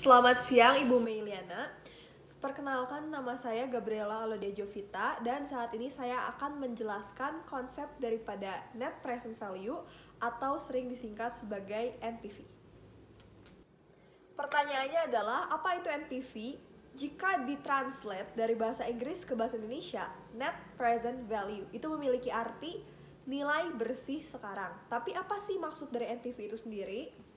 Selamat siang Ibu Meiliana. Perkenalkan, nama saya Gabriela Alodia Jovita dan saat ini saya akan menjelaskan konsep daripada Net Present Value atau sering disingkat sebagai NPV. Pertanyaannya adalah, apa itu NPV? Jika ditranslate dari bahasa Inggris ke bahasa Indonesia, Net Present Value itu memiliki arti nilai bersih sekarang. Tapi apa sih maksud dari NPV itu sendiri?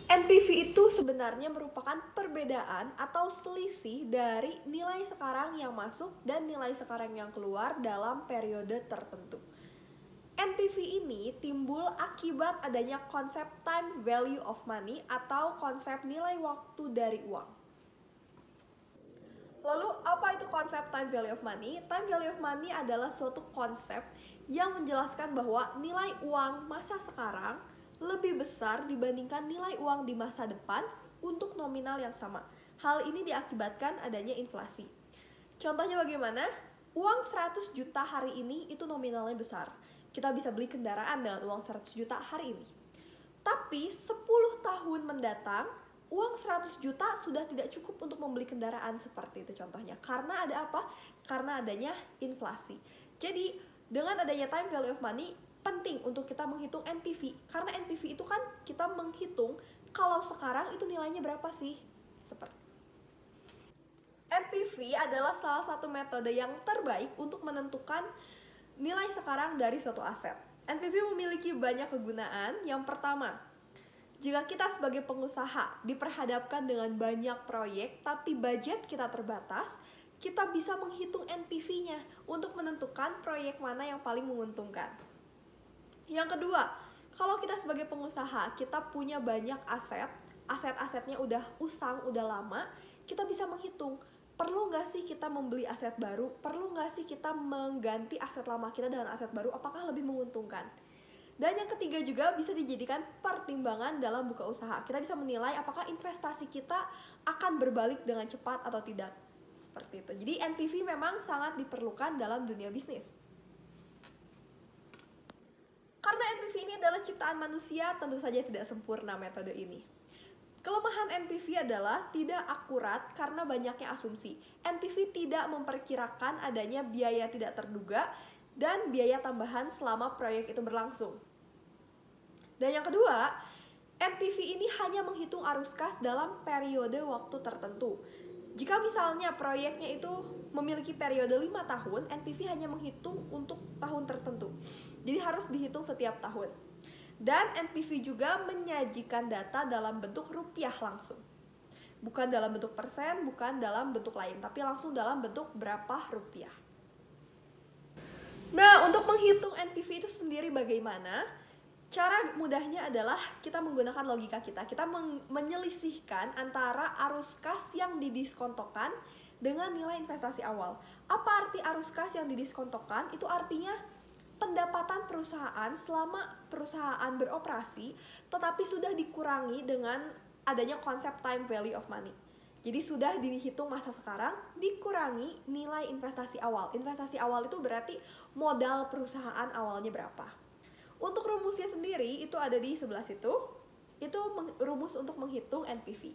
NPV itu sebenarnya merupakan perbedaan atau selisih dari nilai sekarang yang masuk dan nilai sekarang yang keluar dalam periode tertentu. NPV ini timbul akibat adanya konsep time value of money atau konsep nilai waktu dari uang. Lalu apa itu konsep time value of money? Time value of money adalah suatu konsep yang menjelaskan bahwa nilai uang masa sekarang lebih besar dibandingkan nilai uang di masa depan untuk nominal yang sama. Hal ini diakibatkan adanya inflasi. Contohnya bagaimana? Uang 100 juta hari ini itu nominalnya besar. Kita bisa beli kendaraan dengan uang 100 juta hari ini. Tapi 10 tahun mendatang, uang 100 juta sudah tidak cukup untuk membeli kendaraan seperti itu contohnya. Karena ada apa? Karena adanya inflasi. Jadi, dengan adanya time value of money, penting untuk kita menghitung NPV, karena NPV itu kan kita menghitung kalau sekarang itu nilainya berapa sih. Seperti NPV adalah salah satu metode yang terbaik untuk menentukan nilai sekarang dari suatu aset. NPV memiliki banyak kegunaan. Yang pertama, jika kita sebagai pengusaha diperhadapkan dengan banyak proyek tapi budget kita terbatas, kita bisa menghitung NPV-nya untuk menentukan proyek mana yang paling menguntungkan. Yang kedua, kalau kita sebagai pengusaha, kita punya banyak aset-asetnya udah usang, udah lama, kita bisa menghitung, perlu nggak sih kita membeli aset baru, perlu nggak sih kita mengganti aset lama kita dengan aset baru, apakah lebih menguntungkan? Dan yang ketiga juga bisa dijadikan pertimbangan dalam buka usaha. Kita bisa menilai apakah investasi kita akan berbalik dengan cepat atau tidak. Seperti itu. Jadi NPV memang sangat diperlukan dalam dunia bisnis. Karena NPV ini adalah ciptaan manusia, tentu saja tidak sempurna metode ini. Kelemahan NPV adalah tidak akurat karena banyaknya asumsi. NPV tidak memperkirakan adanya biaya tidak terduga dan biaya tambahan selama proyek itu berlangsung. Dan yang kedua, NPV ini hanya menghitung arus kas dalam periode waktu tertentu. Jika misalnya proyeknya itu memiliki periode 5 tahun, NPV hanya menghitung untuk tahun tertentu. Jadi harus dihitung setiap tahun. Dan NPV juga menyajikan data dalam bentuk rupiah langsung. Bukan dalam bentuk persen, bukan dalam bentuk lain, tapi langsung dalam bentuk berapa rupiah. Nah, untuk menghitung NPV itu sendiri bagaimana? Cara mudahnya adalah kita menggunakan logika kita. Kita menyelisihkan antara arus kas yang didiskontokan dengan nilai investasi awal. Apa arti arus kas yang didiskontokan? Itu artinya pendapatan perusahaan selama perusahaan beroperasi, tetapi sudah dikurangi dengan adanya konsep time value of money. Jadi sudah dihitung masa sekarang, dikurangi nilai investasi awal. Investasi awal itu berarti modal perusahaan awalnya berapa. Untuk rumusnya sendiri itu ada di sebelah situ. Itu rumus untuk menghitung NPV.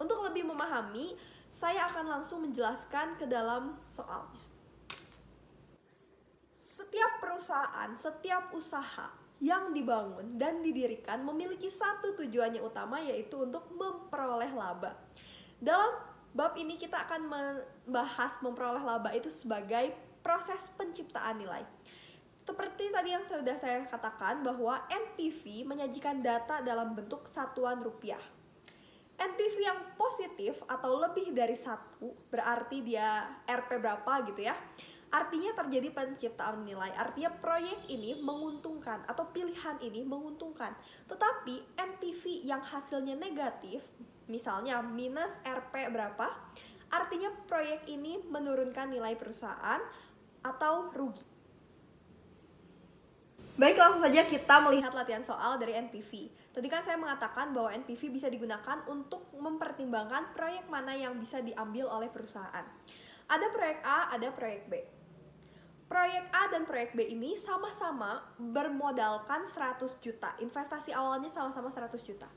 Untuk lebih memahami, saya akan langsung menjelaskan ke dalam soalnya. Setiap perusahaan, setiap usaha yang dibangun dan didirikan memiliki satu tujuannya utama, yaitu untuk memperoleh laba. Dalam bab ini kita akan membahas memperoleh laba itu sebagai proses penciptaan nilai. Seperti tadi yang sudah saya katakan bahwa NPV menyajikan data dalam bentuk satuan rupiah. NPV yang positif atau lebih dari 1 berarti dia RP berapa gitu ya. Artinya terjadi penciptaan nilai, artinya proyek ini menguntungkan atau pilihan ini menguntungkan. Tetapi NPV yang hasilnya negatif, misalnya minus RP berapa, artinya proyek ini menurunkan nilai perusahaan atau rugi. Baik, langsung saja kita melihat latihan soal dari NPV. Tadi kan saya mengatakan bahwa NPV bisa digunakan untuk mempertimbangkan proyek mana yang bisa diambil oleh perusahaan. Ada proyek A, ada proyek B. Proyek A dan proyek B ini sama-sama bermodalkan 100 juta. Investasi awalnya sama-sama 100 juta.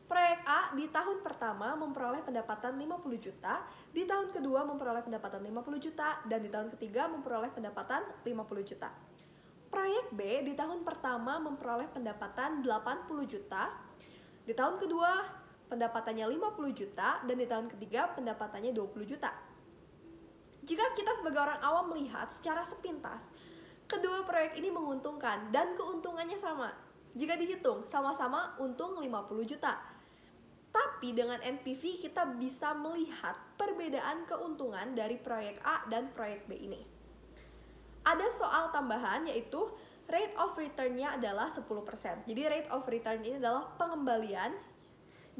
Proyek A di tahun pertama memperoleh pendapatan 50 juta, di tahun kedua memperoleh pendapatan 50 juta, dan di tahun ketiga memperoleh pendapatan 50 juta. Proyek B di tahun pertama memperoleh pendapatan 80 juta, di tahun kedua pendapatannya 50 juta, dan di tahun ketiga pendapatannya 20 juta. Jika kita sebagai orang awam melihat secara sepintas, kedua proyek ini menguntungkan dan keuntungannya sama. Jika dihitung, sama-sama untung 50 juta. Tapi dengan NPV kita bisa melihat perbedaan keuntungan dari proyek A dan proyek B ini. Ada soal tambahan yaitu rate of return-nya adalah 10%. Jadi rate of return ini adalah pengembalian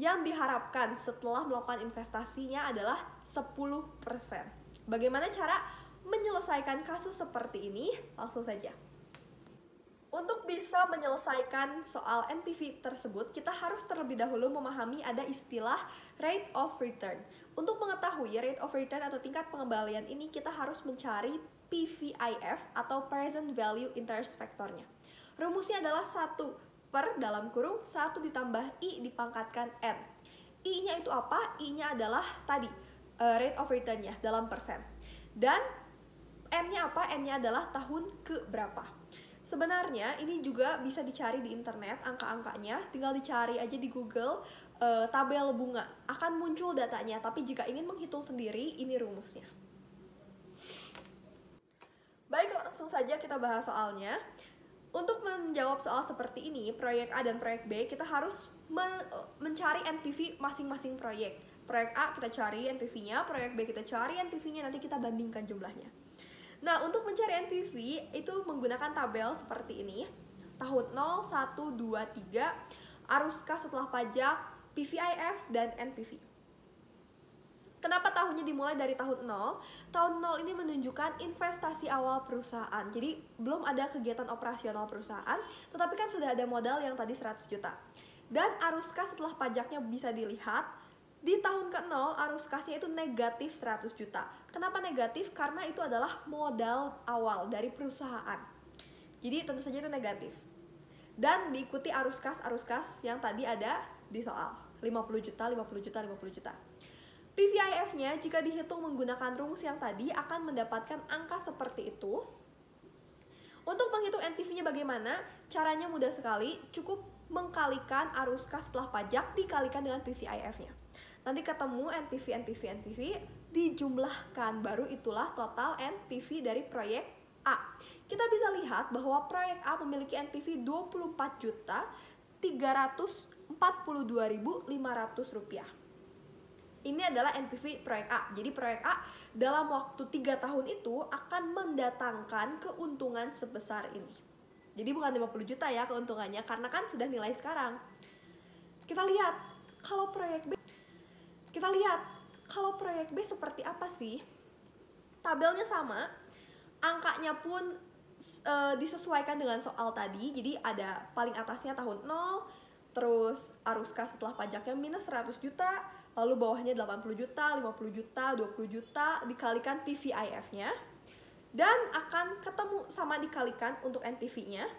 yang diharapkan setelah melakukan investasinya adalah 10%. Bagaimana cara menyelesaikan kasus seperti ini? Langsung saja. Untuk bisa menyelesaikan soal NPV tersebut, kita harus terlebih dahulu memahami ada istilah rate of return. Untuk mengetahui rate of return atau tingkat pengembalian ini, kita harus mencari PVIF atau present value interest factor-nya. Rumusnya adalah 1 per dalam kurung 1 ditambah I dipangkatkan N. I-nya itu apa? I-nya adalah tadi rate of return-nya dalam persen. Dan N-nya apa? N-nya adalah tahun ke berapa. Sebenarnya ini juga bisa dicari di internet angka-angkanya, tinggal dicari aja di Google tabel bunga, akan muncul datanya, tapi jika ingin menghitung sendiri, ini rumusnya. Baik, langsung saja kita bahas soalnya. Untuk menjawab soal seperti ini, proyek A dan proyek B, kita harus mencari NPV masing-masing proyek. Proyek A kita cari NPV-nya, proyek B kita cari NPV-nya, nanti kita bandingkan jumlahnya. Nah, untuk mencari NPV itu menggunakan tabel seperti ini. Tahun 0, 1, 2, 3, arus kas setelah pajak, PVIF, dan NPV. Kenapa tahunnya dimulai dari tahun 0? Tahun 0 ini menunjukkan investasi awal perusahaan. Jadi belum ada kegiatan operasional perusahaan, tetapi kan sudah ada modal yang tadi 100 juta. Dan arus kas setelah pajaknya bisa dilihat, di tahun ke-0 arus kasnya itu negatif 100 juta. Kenapa negatif? Karena itu adalah modal awal dari perusahaan. Jadi tentu saja itu negatif. Dan diikuti arus kas yang tadi ada di soal. 50 juta, 50 juta, 50 juta. PVIF-nya jika dihitung menggunakan rumus yang tadi akan mendapatkan angka seperti itu. Untuk menghitung NPV-nya bagaimana? Caranya mudah sekali, cukup mengkalikan arus kas setelah pajak dikalikan dengan PVIF-nya. Nanti ketemu NPV, dijumlahkan, baru itulah total NPV dari proyek A. Kita bisa lihat bahwa proyek A memiliki NPV 24.342.500 rupiah. Ini adalah NPV proyek A. Jadi proyek A dalam waktu 3 tahun itu akan mendatangkan keuntungan sebesar ini. Jadi bukan 50 juta ya keuntungannya, karena kan sudah nilai sekarang. Kita lihat kalau proyek B seperti apa sih? Tabelnya sama, angkanya pun disesuaikan dengan soal tadi. Jadi ada paling atasnya tahun 0, terus arus kas setelah pajaknya minus 100 juta, lalu bawahnya 80 juta, 50 juta, 20 juta, dikalikan PVIF-nya. Dan akan ketemu sama dikalikan untuk NPV-nya,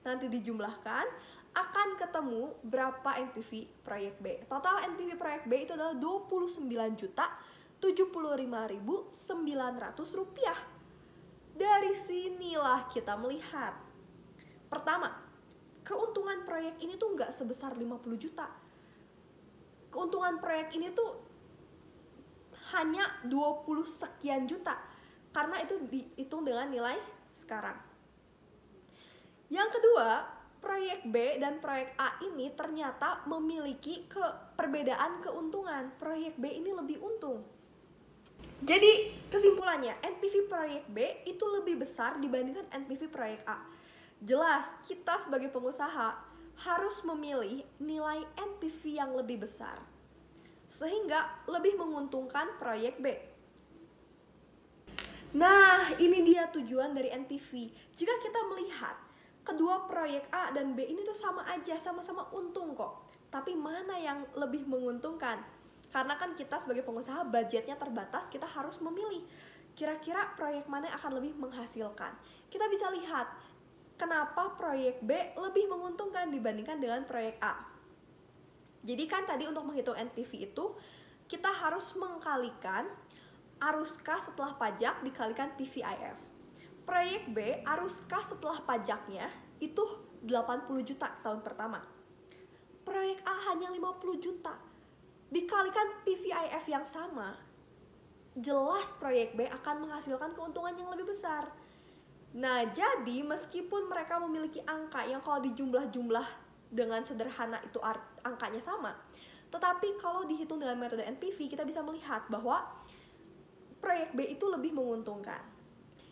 nanti dijumlahkan, akan ketemu berapa NPV proyek B. Total NPV proyek B itu adalah 29.075.900 rupiah. Dari sinilah kita melihat, pertama, keuntungan proyek ini tuh nggak sebesar 50 juta. Keuntungan proyek ini tuh hanya 20 sekian juta, karena itu dihitung dengan nilai sekarang. Yang kedua, proyek B dan proyek A ini ternyata memiliki perbedaan keuntungan. Proyek B ini lebih untung. Jadi kesimpulannya, NPV proyek B itu lebih besar dibandingkan NPV proyek A. Jelas, kita sebagai pengusaha harus memilih nilai NPV yang lebih besar, sehingga lebih menguntungkan proyek B. Nah, ini dia tujuan dari NPV. Jika kita melihat kedua proyek A dan B ini tuh sama aja, sama-sama untung kok. Tapi mana yang lebih menguntungkan? Karena kan kita sebagai pengusaha budgetnya terbatas, kita harus memilih kira-kira proyek mana yang akan lebih menghasilkan. Kita bisa lihat kenapa proyek B lebih menguntungkan dibandingkan dengan proyek A. Jadi kan tadi untuk menghitung NPV itu kita harus mengkalikan arus kas setelah pajak dikalikan PVIF. Proyek B, arus kas setelah pajaknya itu 80 juta tahun pertama. Proyek A hanya 50 juta. Dikalikan PVIF yang sama, jelas proyek B akan menghasilkan keuntungan yang lebih besar. Nah, jadi meskipun mereka memiliki angka yang kalau dijumlah-jumlah dengan sederhana itu angkanya sama, tetapi kalau dihitung dengan metode NPV kita bisa melihat bahwa proyek B itu lebih menguntungkan.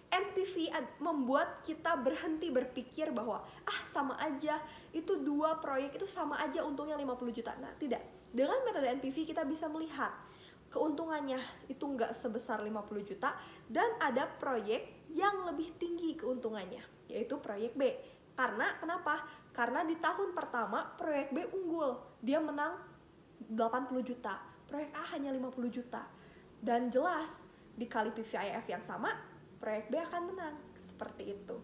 NPV membuat kita berhenti berpikir bahwa sama aja, itu dua proyek itu sama aja untungnya 50 juta. Nah, tidak. Dengan metode NPV kita bisa melihat keuntungannya itu nggak sebesar 50 juta dan ada proyek yang lebih tinggi keuntungannya, yaitu proyek B. Karena kenapa? Karena di tahun pertama proyek B unggul, dia menang 80 juta, proyek A hanya 50 juta. Dan jelas dikali PVIF yang sama, proyek B akan menang. Seperti itu.